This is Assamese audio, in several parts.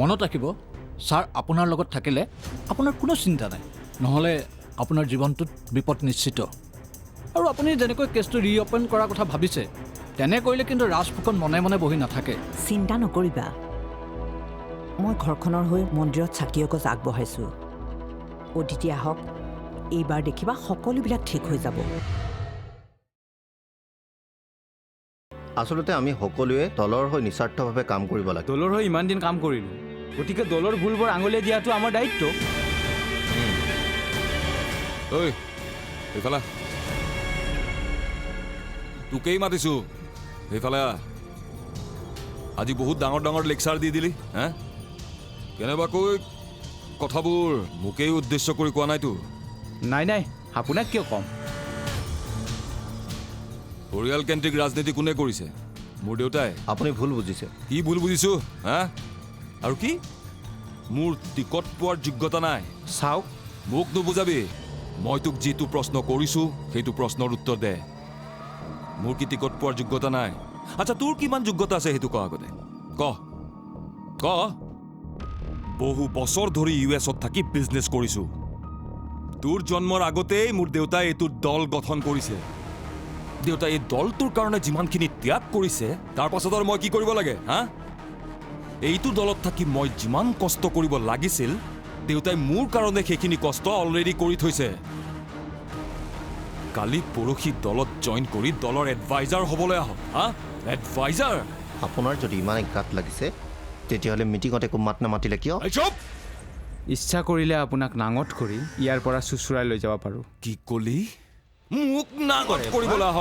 মনত ৰাখিব ছাৰ আপোনাৰ লগত থাকিলে আপোনাৰ কোনো চিন্তা নাই, নহ'লে আপোনাৰ জীৱনটোত বিপদ নিশ্চিত। আৰু আপুনি যেনেকৈ কেছটো ৰিঅ'পেন কৰাৰ কথা ভাবিছে তেনে কৰিলে কিন্তু ৰাজ ফুকন মনে মনে বহি নাথাকে। চিন্তা নকৰিবা, মই ঘৰখনৰ হৈ মন্দিৰত চাকি এগছ আগবঢ়াইছোঁ। অদিতি আহক, এইবাৰ দেখিবা সকলোবিলাক ঠিক হৈ যাব। আচলতে আমি সকলোৱে দলৰ হৈ নিস্বাৰ্থভাৱে কাম কৰিব লাগে। দলৰ হৈ ইমান দিন কাম কৰিলোঁ, গতিকে দলৰ ভুলবোৰ আঙুলিয়াই দিয়াটো আমাৰ দায়িত্ব। ঐ এইফালে তোকেই মাতিছোঁ, সেইফালে আজি বহুত ডাঙৰ ডাঙৰ লেকচাৰ দি দিলি হে? কেনেবাকৈ কথাবোৰ মোকেই উদ্দেশ্য কৰি কোৱা নাইতো? নাই নাই, আপোনাক কিয় ক'ম? পৰিয়ালকেন্দ্ৰিক ৰাজনীতি কোনে কৰিছে? মোৰ দেউতাই। আপুনি ভুল বুজিছে। কি ভুল বুজিছোঁ হা? আৰু কি মোৰ টিকট পোৱাৰ যোগ্যতা নাই? চাওক, মোক নুবুজাবি। মই তোক যিটো প্ৰশ্ন কৰিছোঁ সেইটো প্ৰশ্নৰ উত্তৰ দে। মোৰ কি টিকট পোৱাৰ যোগ্যতা নাই? আচ্ছা, তোৰ কিমান যোগ্যতা আছে সেইটো ক আগতে। ক বহু বছৰ ধৰি US-ত থাকি বিজনেছ কৰিছোঁ। তোৰ জন্মৰ আগতেই মোৰ দেউতাই এইটো দল গঠন কৰিছে। দেউতাই এই দলটোৰ কাৰণে যিমানখিনি ত্যাগ কৰিছে তাৰ পাছত আৰু মই কি কৰিব লাগে হা? এইটো দলত থাকি মই যিমান কষ্ট কৰিব লাগিছিল দেউতাই মোৰ কাৰণে সেইখিনি কষ্ট অলৰেডি কৰি থৈছে। কালি পৰহি দলত জইন কৰি দলৰ এডভাইজাৰ হ'বলৈ আহক হা? এডভাইজাৰ? আপোনাৰ যদি ইমানেই গাত লাগিছে তেতিয়াহ'লে মিটিঙত একো মাত নামাতিলে কিয়? ইচ্ছা কৰিলে আপোনাক নাঙঠ কৰি ইয়াৰ পৰা চুচুৰাই লৈ যাব পাৰোঁ। কি কলি? মোক নাঙঠ কৰিবলৈ আহ?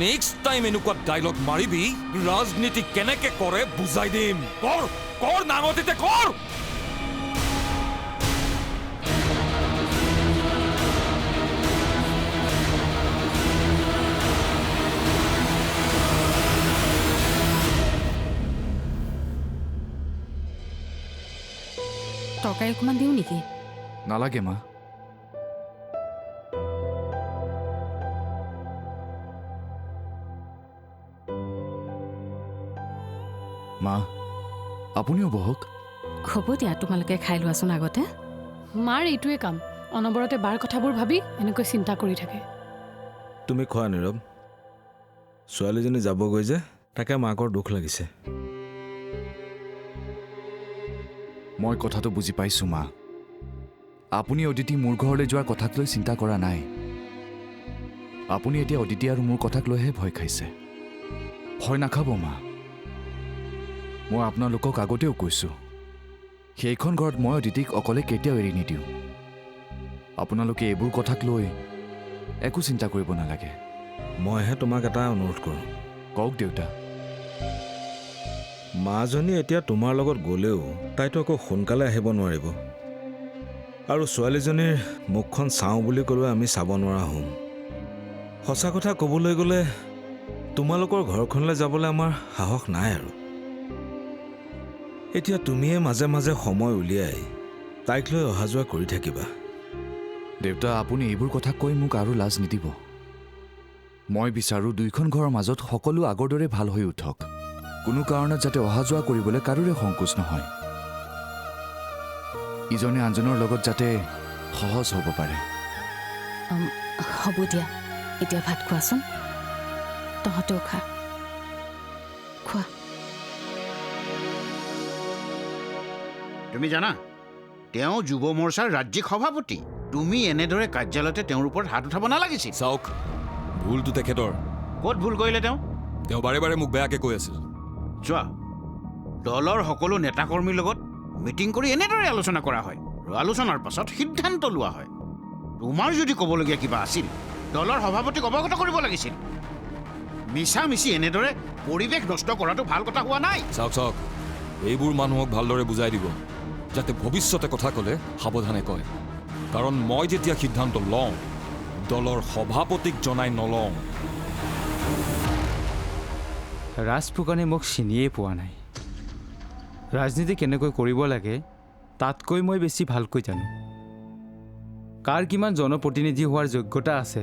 নেক্সট টাইম এনেকুৱা ডাইলগ মাৰিবি, ৰাজনীতি কেনেকে কৰে বুজাই দিম। কৰ নাঙঠিতে কৰ। তৰকাৰী অকণমান দিওঁ নেকি? নালাগে মা। মা আপুনিও বহক। হ'ব দিয়া, তোমালোকে খাই লোৱাচোন আগতে। মাৰ এইটোৱে কাম, অনবৰতে বাৰ কথাবোৰ ভাবি এনেকৈ চিন্তা কৰি থাকে। তুমি খোৱা নীৰৱ, ছোৱালীজনী যাবগৈ যে তাকে মাকৰ দুখ লাগিছে। মই কথাটো বুজি পাইছোঁ মা। আপুনি অদিতি মোৰ ঘৰলৈ যোৱাৰ কথাক লৈ চিন্তা কৰা নাই। আপুনি এতিয়া অদিতি আৰু মোৰ কথাক লৈহে ভয় খাইছে। ভয় নাখাব মা। মই আপোনালোকক আগতেও কৈছোঁ, সেইখন ঘৰত মই অদিতিক অকলে কেতিয়াও এৰি নিদিওঁ। আপোনালোকে এইবোৰ কথাক লৈ একো চিন্তা কৰিব নালাগে। মইহে তোমাক এটা অনুৰোধ কৰোঁ। কওক দেউতা। মাজনী এতিয়া তোমাৰ লগত গ'লেও তাইতো আকৌ সোনকালে আহিব নোৱাৰিব, আৰু ছোৱালীজনীৰ মুখখন চাওঁ বুলি ক'লেও আমি চাব নোৱাৰা হ'ম। সঁচা কথা ক'বলৈ গ'লে তোমালোকৰ ঘৰখনলৈ যাবলৈ আমাৰ সাহস নাই। আৰু এতিয়া তুমিয়ে মাজে মাজে সময় উলিয়াই তাইক লৈ অহা যোৱা কৰি থাকিবা। দেউতা আপুনি এইবোৰ কথা কৈ মোক আৰু লাজ নিদিব। মই বিচাৰোঁ দুইখন ঘৰৰ মাজত সকলো আগৰ দৰে ভাল হৈ উঠক। কোনো কাৰণত যাতে অহা যোৱা কৰিবলৈ কাৰোৰে সংকোচ নহয়। ইজনে আনজনৰ লগত যাতে সহজ হ'ব পাৰে। হ'ব দিয়া, এতিয়া ভাত খোৱাচোন। তহঁতেও খা, খোৱা। তুমি জানা তেওঁ যুৱ মৰ্চাৰ ৰাজ্যিক সভাপতি। তুমি এনেদৰে কাৰ্যালয়তে তেওঁৰ ওপৰত হাত উঠাব নালাগিছিল। চাওক, ভুলটো তেখেতৰ। ক'ত ভুল কৰিলে তেওঁ বাৰে বাৰে মোক বেয়াকে কৈ আছিল। চোৱা, দলৰ সকলো নেতাকৰ্মীৰ লগত মিটিং কৰি এনেদৰে আলোচনা কৰা হয়, আৰু আলোচনাৰ পাছত সিদ্ধান্ত লোৱা হয়। তোমাৰ যদি ক'বলগীয়া কিবা আছিল দলৰ সভাপতিক অৱগত কৰিব লাগিছিল। মিছা মিছি এনেদৰে পৰিৱেশ নষ্ট কৰাটো ভাল কথা হোৱা নাই। চাওক, এইবোৰ মানুহক ভালদৰে বুজাই দিব, যাতে ভৱিষ্যতে কথা ক'লে সাৱধানে কয়। কাৰণ মই যেতিয়া সিদ্ধান্ত লওঁ দলৰ সভাপতিক জনাই নলওঁ। ৰাজ ফুকনে মোক চিনিয়েই পোৱা নাই। ৰাজনীতি কেনেকৈ কৰিব লাগে তাতকৈ মই বেছি ভালকৈ জানো। কাৰ কিমান জনপ্ৰতিনিধি হোৱাৰ যোগ্যতা আছে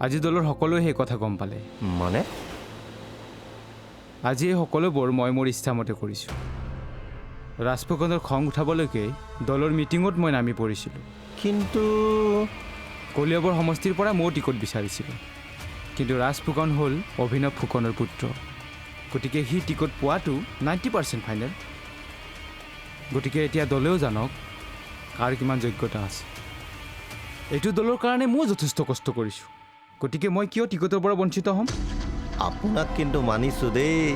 আজি দলৰ সকলোৱে সেই কথা গম পালে। মানে আজি এই সকলোবোৰ মই মোৰ ইচ্ছামতে কৰিছোঁ। ৰাজ ফুকনৰ খং উঠাবলৈকে দলৰ মিটিঙত মই নামি পৰিছিলোঁ। কিন্তু কলিয়াবৰ সমষ্টিৰ পৰা ময়ো টিকট বিচাৰিছিলোঁ, কিন্তু ৰাজ ফুকন হ'ল অভিনৱ ফুকনৰ পুত্ৰ। গতিকে সি টিকট পোৱাটো 90% ফাইনেল। গতিকে এতিয়া দলেও জানক কাৰ কিমান যোগ্যতা আছে। এইটো দলৰ কাৰণে ময়ো যথেষ্ট কষ্ট কৰিছোঁ, গতিকে মই কিয় টিকটৰ পৰা বঞ্চিত হ'ম? আপোনাক কিন্তু মানিছোঁ দেই।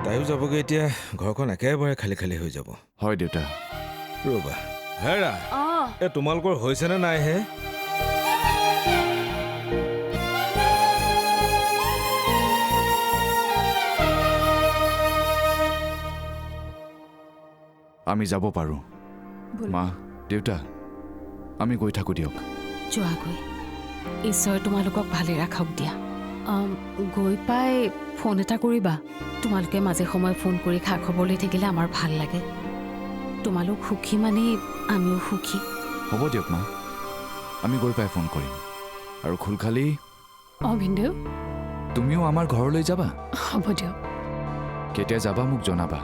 তাইও যাবগৈ এতিয়া, ঘৰখন একেবাৰে খালী খালী হৈ যাব। হয় দেউতা। ৰ'বা হেৰা, তোমালোকৰ হৈছেনে নাই হে? আমি যাব পাৰোঁ। মা, দেউতা, আমি গৈ থাকোঁ দিয়ক। যোৱাগৈ, ঈশ্বৰে তোমালোকক ভালে ৰাখক দিয়া। গৈ পাই ফোন এটা কৰিবা। তোমালোকে মাজে সময়ে ফোন কৰি খা খবৰ লৈ থাকিলে আমাৰ ভাল লাগে। তোমালোক সুখী মানে আমিও সুখী। হ'ব দিয়ক মা, আমি গৈ পাই ফোন কৰিম। আৰু খুলখালি, ভিনদেউ তুমিও আমাৰ ঘৰলৈ যাবা? হ'ব দিয়ক। কেতিয়া যাবা মোক জনাবা,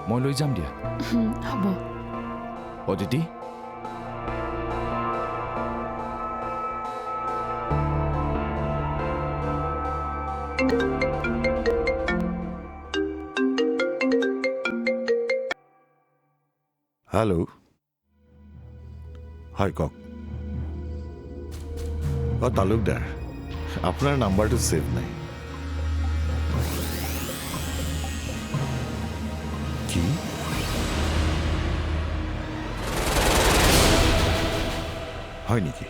মই লৈ যাম দিয়া। হ'ব। অদিতি, হেল্ল', হয় কওক। তালুকদাৰ, আপোনাৰ নাম্বাৰটো ছেভ নাই। কি? হয় নেকি?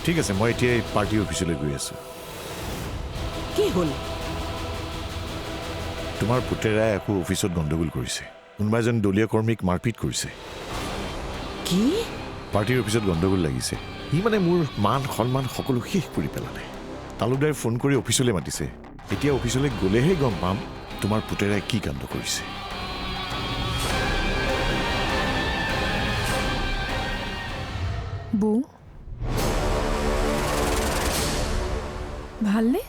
ঠিক আছে, মই এতিয়াই পাৰ্টি অফিচলৈ গৈ আছোঁ। কি হ'ল? তোমাৰ পুতেৰাই আকৌ অফিচত গণ্ডগোল কৰিছে। কোনোবা এজন দলীয় কৰ্মীক মাৰপিট কৰিছে। কি? পাৰ্টিৰ অফিচত গণ্ডগোল লাগিছে। সি মানে মোৰ মান সন্মান সকলো শেষ কৰি পেলালে। তালুকদাৰে ফোন কৰি অফিচলৈ মাতিছে। এতিয়া অফিচলৈ গ'লেহে গম পাম তোমাৰ পুতেৰাই কি কাণ্ড কৰিছে। বৌ ভালনে?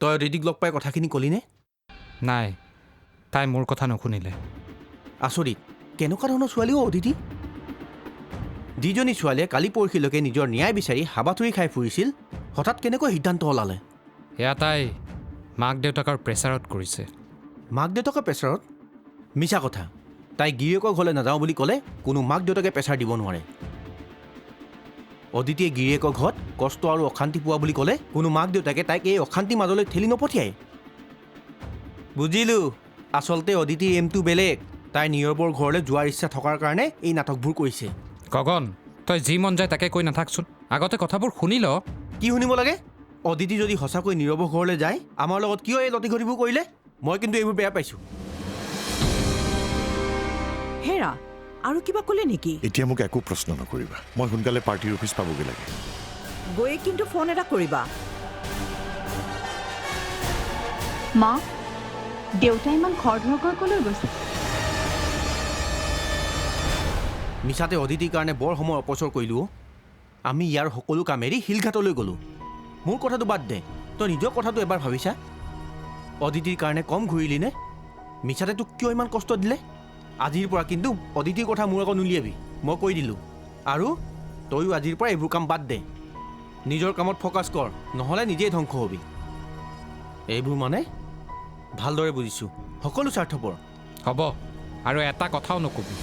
তই অদিতিক লগ পাই কথাখিনি ক'লিনে? নাই, তাই মোৰ কথা নুশুনিলে। আচৰিত, কেনেকুৱা ধৰণৰ ছোৱালীও অদিতি? যিজনী ছোৱালীয়ে কালি পৰহিলৈকে নিজৰ ন্যায় বিচাৰি হাবাথুৰি খাই ফুৰিছিল, হঠাৎ কেনেকৈ সিদ্ধান্ত ওলালে? এয়া তাই মাক দেউতাকৰ প্ৰেছাৰত কৰিছে। মাক দেউতাকৰ প্ৰেছাৰত? মিছা কথা। তাই গিৰিয়েকৰ ঘৰলৈ নাযাওঁ বুলি ক'লে কোনো মাক দেউতাকে প্ৰেছাৰ দিব নোৱাৰে। অদিতিয়ে গিৰিয়েকৰ ঘৰত কষ্ট আৰু অশান্তি পোৱা বুলি ক'লে কোনো মাক দেউতাকে তাইক এই অশান্তিৰ মাজলৈ ঠেলি নপঠিয়ায়। বুজিলোঁ, আচলতে অদিতিৰ এমটো বেলেগ। তাই নীৰৱৰ ঘৰলৈ যোৱাৰ ইচ্ছা থকাৰ কাৰণে এই নাটকবোৰ কৰিছে। গগন, তই যি মন যায় তাকে কৈ নাথাকচোন। আগতে কথাবোৰ শুনি ল। কি শুনিব লাগে? অদিতি যদি সঁচাকৈ নীৰৱৰ ঘৰলৈ যায়, আমাৰ লগত কিয় এই লতিঘটিবোৰ কৰিলে? মই কিন্তু এইবোৰ বেয়া পাইছোঁ। হেৰা, আৰু কিবা ক'লে নেকি? এতিয়া মোক একো প্ৰশ্ন নকৰিবা। মই সোনকালে পাৰ্টিৰ অফিচ পাবগৈ লাগে। গৈ কিন্তু ফোন এটা কৰিবা। মা, দেউতাই ইমান খৰধৰকৈ ক'লৈ গৈছে? মিছাতে অদিতিৰ কাৰণে বৰ সময় অপচৰ কৰিলোঁ। আমি ইয়াৰ সকলো কাম এৰি শিলঘাটলৈ গ'লোঁ। মোৰ কথাটো বাদ দে, তই নিজৰ কথাটো এবাৰ ভাবিছা? অদিতিৰ কাৰণে কম ঘূৰিলিনে? মিছাতে তোক কিয় ইমান কষ্ট দিলে? আজিৰ পৰা কিন্তু অদিতিৰ কথা মোৰ আগত নুলিয়াবি, মই কৈ দিলোঁ। আৰু তয়ো আজিৰ পৰা এইবোৰ কাম বাদ দে। নিজৰ কামত ফ'কাছ কৰ, নহ'লে নিজেই ধ্বংস হবি। এইবোৰ মানে ভালদৰে বুজিছোঁ, সকলো স্বাৰ্থপৰ। হ'ব, আৰু এটা কথাও নকবি।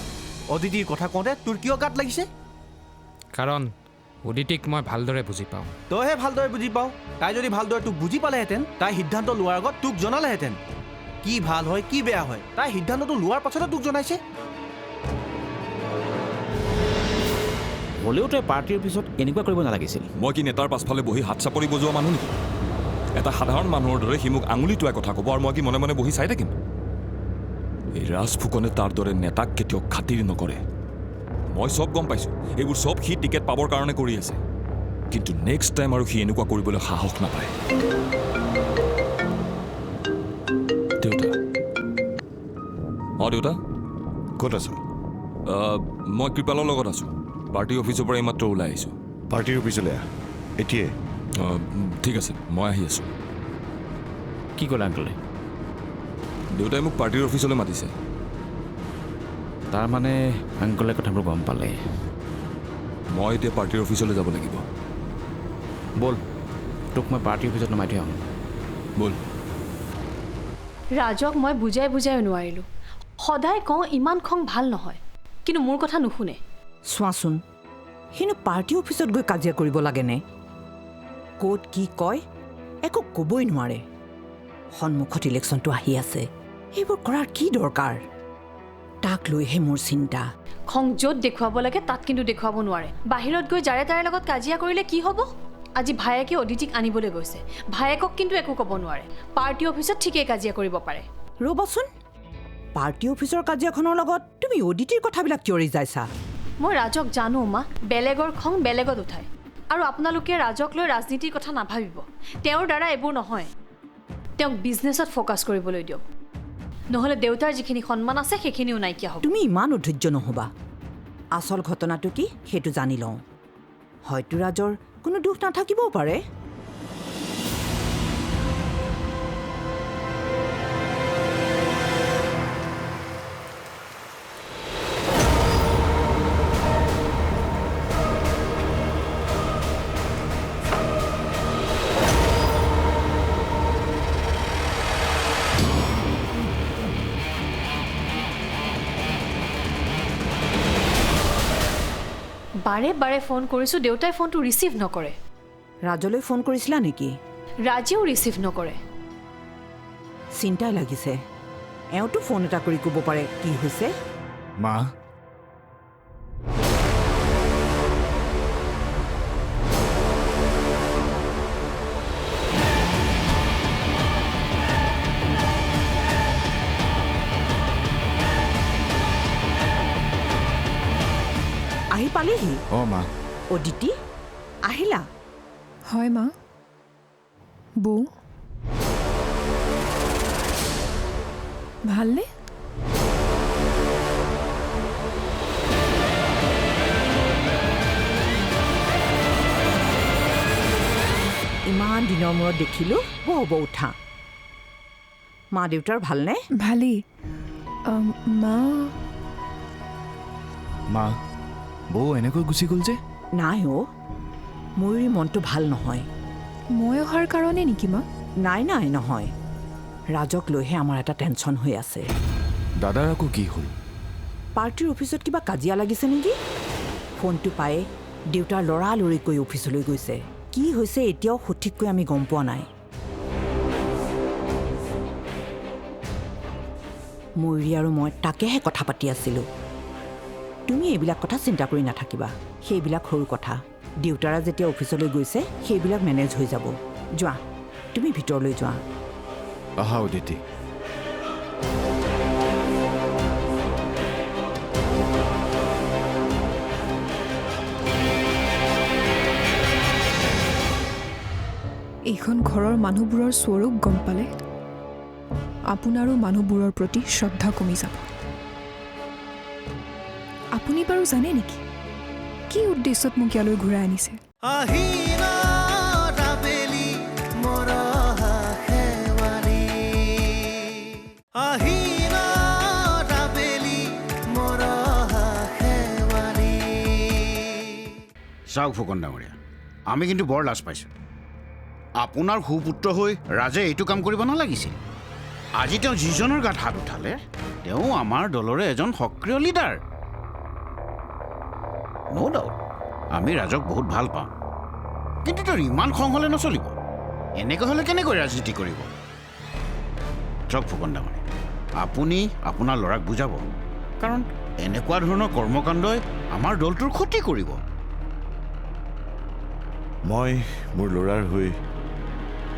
অদিতিৰ কথা কওঁতে তোৰ কিয় গাত লাগিছে? কাৰণ অদিতিক মই ভালদৰে বুজি পাওঁ। তইহে ভালদৰে বুজি পাওঁ। তাই যদি ভালদৰে তোক বুজি পালেহেঁতেন, তাই সিদ্ধান্ত লোৱাৰ আগত তোক জনালেহেঁতেন। কি ভাল হয়, কি বেয়া হয়, তাই সিদ্ধান্তটো লোৱাৰ পাছতে তোক জনাইছে। হ'লেও তই পাৰ্টিৰ অফিচত এনেকুৱা কৰিব নালাগিছিল। মই কি নেতাৰ পাছফালে বহি হাত চাপৰি বজোৱা মানুহ নেকি? এটা সাধাৰণ মানুহৰ দৰে সি মোক আঙুলি টোৱাই কথা ক'ব আৰু মই কি মনে মনে বহি চাই থাকিম? এই ৰাজ ফুকনে তাৰ দৰে নেতাক কেতিয়াও খাতিৰ নকৰে। মই চব গম পাইছোঁ এইবোৰ চব সি টিকেট পাবৰ কাৰণে কৰি আছে কিন্তু নেক্সট টাইম আৰু সি এনেকুৱা কৰিবলৈ সাহস নাপায় দেউতা দেউতা ক'ত আছ মই কৃপালৰ লগত আছোঁ পাৰ্টি অফিচৰ পৰা এইমাত্ৰ ওলাই আহিছোঁ পাৰ্টিৰ অফিচলৈ আহ এতিয়াই ঠিক আছে মই আহি আছোঁ কি ক'লে আংকলে দেউতাই মোক পাৰ্টিৰ অফিচলৈ মাতিছে তাৰমানে আংকলে কথাবোৰ গম পালে মই এতিয়া পাৰ্টিৰ অফিচলৈ যাব লাগিব ব'ল তোক মই পাৰ্টিৰ অফিচত নমাই থৈ আহোঁ ব'ল ৰাজক মই বুজাই নোৱাৰিলোঁ সদায় কওঁ ইমান খং ভাল নহয় কিন্তু মোৰ কথা নুশুনে চোৱাচোন সিনো পাৰ্টি অফিচত গৈ কাজিয়া কৰিব লাগেনে ক'ত কি কয় একো ক'বই নোৱাৰে সন্মুখত ইলেকশ্যনটো আহি আছে এইবোৰ কৰাৰ কি দৰকাৰ তাক লৈহে মোৰ চিন্তা খং য'ত দেখুৱাব লাগে তাত কিন্তু দেখুৱাব নোৱাৰে বাহিৰত গৈ যাৰে তাৰে লগত কাজিয়া কৰিলে কি হ'ব আজি ভায়েকে অদিতিক আনিবলৈ গৈছে ভায়েকক কিন্তু একো ক'ব নোৱাৰে পাৰ্টি অফিচত ঠিকেই কাজিয়া কৰিব পাৰে ৰ'বচোন পাৰ্টি অফিচৰ কাজিয়াখনৰ লগত তুমি অদিতিৰ কথাবিলাক কিয় ৰিজাইছা মই ৰাজক জানো মা বেলেগৰ খং বেলেগত উঠায় আৰু আপোনালোকে ৰাজক লৈ ৰাজনীতিৰ কথা নাভাবিব তেওঁৰ দ্বাৰা এইবোৰ নহয় তেওঁক বিজনেছত ফ'কাছ কৰিবলৈ দিয়ক নহ'লে দেউতাৰ যিখিনি সন্মান আছে সেইখিনিও নাইকিয়া হ'ব তুমি ইমান অধৈৰ্য নহ'বা আচল ঘটনাটো কি সেইটো জানি লওঁ হয়তো ৰাজৰ কোনো দুখ নাথাকিবও পাৰে বাৰে বাৰে ফোন কৰিছোঁ দেউতাই ফোনটো ৰিচিভ নকৰে ৰাজলৈ ফোন কৰিছিলা নেকি ৰাজেও ৰিচিভ নকৰে চিন্তাই লাগিছে এওঁতো ফোন এটা কৰি ক'ব পাৰে কি হৈছে মা আহি পালেহি মা অদিতি আহিলা হয় মা বৌ ভালনে ইমান দিনৰ মূৰত দেখিলোঁ হ'ব উঠা মা দেউতাৰ ভালনে ভালেই মা মা বৌ এনেকৈ গুচি গ'ল যে নাই ময়ূৰী মনটো ভাল নহয় মই অহাৰ কাৰণে নেকি মা নাই নহয় ৰাজক লৈহে আমাৰ এটা টেনশ্যন হৈ আছে দাদাৰ আকৌ কি হ'ল পাৰ্টিৰ অফিচত কিবা কাজিয়া লাগিছে নেকি ফোনটো পাই দেউতাৰ লৰালৰিকৈ অফিচলৈ গৈছে কি হৈছে এতিয়াও সঠিককৈ আমি গম পোৱা নাই ময়ূৰী আৰু মই তাকেহে কথা পাতি আছিলোঁ তুমি এইবিলাক কথা চিন্তা কৰি নাথাকিবা সেইবিলাক সৰু কথা দেউতাৰা যেতিয়া অফিচলৈ গৈছে সেইবিলাক মেনেজ হৈ যাব যোৱা তুমি ভিতৰলৈ যোৱা আহা অদিতি এইখন ঘৰৰ মানুহবোৰৰ স্বৰূপ গম পালে আপোনাৰো মানুহবোৰৰ প্ৰতি শ্ৰদ্ধা কমি যাব আপুনি বাৰু জানে নেকি কি উদ্দেশ্যত মোক ইয়ালৈ ঘূৰাই আনিছে চাওক ফুকন ডাঙৰীয়া আমি কিন্তু বৰ লাজ পাইছোঁ আপোনাৰ সুপুত্ৰ হৈ ৰাজে এইটো কাম কৰিব নালাগিছিল আজি তেওঁ যিজনৰ গাত হাত উঠালে তেওঁ আমাৰ দলৰে এজন সক্ৰিয় লিডাৰ ন' ডাউট আমি ৰাজক বহুত ভাল পাওঁ কিন্তু তেওঁৰ ইমান খং হ'লে নচলিব এনেকৈ হ'লে কেনেকৈ ৰাজনীতি কৰিব চাওক ফুকন ডাঙৰীয়া আপুনি আপোনাৰ ল'ৰাক বুজাব কাৰণ এনেকুৱা ধৰণৰ কৰ্মকাণ্ডই আমাৰ দলটোৰ ক্ষতি কৰিব মই মোৰ ল'ৰাৰ হৈ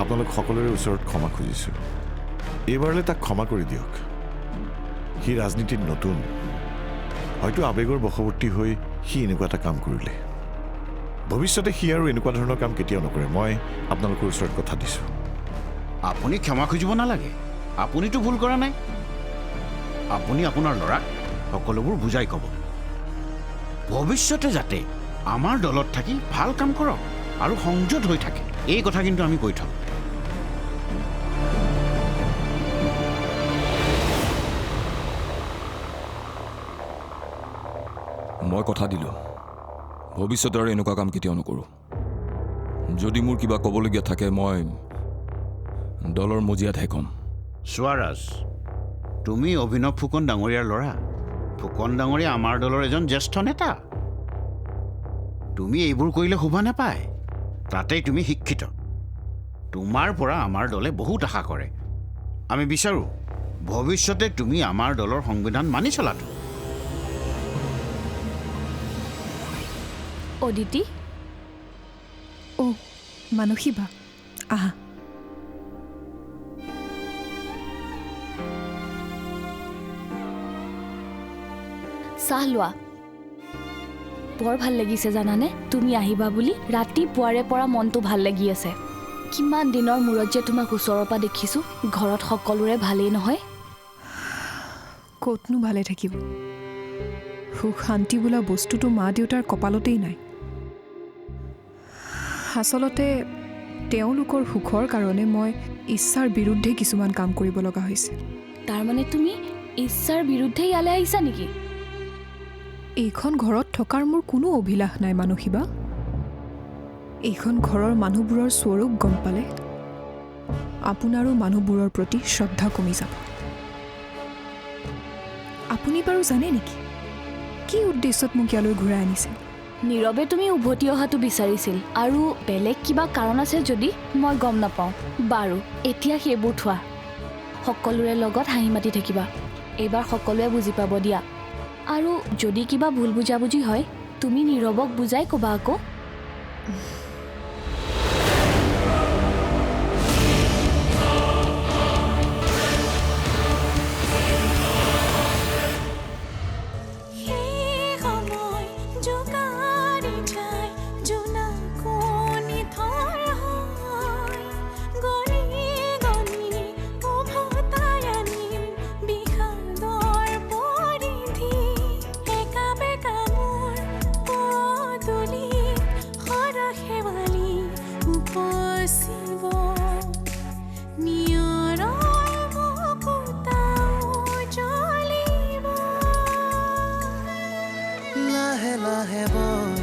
আপোনালোক সকলোৰে ওচৰত ক্ষমা খুজিছোঁ এইবাৰলৈ তাক ক্ষমা কৰি দিয়ক সি ৰাজনীতিত নতুন হয়তো আৱেগৰ বশৱৰ্তী হৈ সি এনেকুৱা এটা কাম কৰিলে ভৱিষ্যতে সি আৰু এনেকুৱা ধৰণৰ কাম কেতিয়াও নকৰে মই আপোনালোকৰ ওচৰত কথা দিছোঁ আপুনি ক্ষমা খুজিব নালাগে আপুনিতো ভুল কৰা নাই আপুনি আপোনাৰ ল'ৰাক সকলোবোৰ বুজাই ক'ব ভৱিষ্যতে যাতে আমাৰ দলত থাকি ভাল কাম কৰক আৰু সংযত হৈ থাকে এই কথা কিন্তু আমি কৈ থওঁ মই কথা দিলোঁ ভৱিষ্যতে আৰু এনেকুৱা কাম কেতিয়াও নকৰোঁ যদি মোৰ কিবা ক'বলগীয়া থাকে মই দলৰ মজিয়াতহে ক'ম স্বৰাজ তুমি অভিনৱ ফুকন ডাঙৰীয়াৰ ল'ৰা ফুকন ডাঙৰীয়া আমাৰ দলৰ এজন জ্যেষ্ঠ নেতা তুমি এইবোৰ কৰিলে শোভা নাপায় তাতেই তুমি শিক্ষিত তোমাৰ পৰা আমাৰ দলে বহুত আশা কৰে আমি বিচাৰোঁ ভৱিষ্যতে তুমি আমাৰ দলৰ সংবিধান মানি চলাটো অদিতি অ' মানসী বা আহা চাহ লোৱা বৰ ভাল লাগিছে জানানে তুমি আহিবা বুলি ৰাতিপুৱাৰে পৰা মনটো ভাল লাগি আছে কিমান দিনৰ মূৰত যে তোমাক ওচৰৰ পৰা দেখিছোঁ ঘৰত সকলোৰে ভালেই নহয় ক'তনো ভালে থাকিব সুখ শান্তি বোলা বস্তুটো মা দেউতাৰ কপালতেই নাই আচলতে তেওঁলোকৰ সুখৰ কাৰণে মই ইচ্ছাৰ বিৰুদ্ধে কিছুমান কাম কৰিব লগা হৈছে তাৰমানে তুমি ইচ্ছাৰ বিৰুদ্ধে ইয়ালৈ আহিছা নেকি এইখন ঘৰত থকাৰ মোৰ কোনো অভিলাষ নাই মানসীবা এইখন ঘৰৰ মানুহবোৰৰ স্বৰূপ গম পালে আপোনাৰো মানুহবোৰৰ প্ৰতি শ্ৰদ্ধা কমি যাব আপুনি বাৰু জানে নেকি কি উদ্দেশ্যত মোক ইয়ালৈ ঘূৰাই আনিছে নীৰৱে তুমি উভতি অহাটো বিচাৰিছিল আৰু বেলেগ কিবা কাৰণ আছে যদি মই গম নাপাওঁ বাৰু এতিয়া সেইবোৰ থোৱা সকলোৰে লগত হাঁহি মাতি থাকিবা এইবাৰ সকলোৱে বুজি পাব দিয়া আৰু যদি কিবা ভুল বুজাবুজি হয় তুমি নীৰৱক বুজাই ক'বা আকৌ লাহে লাহে বৈ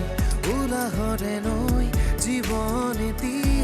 উলাহৰে নৈ জীৱন এটি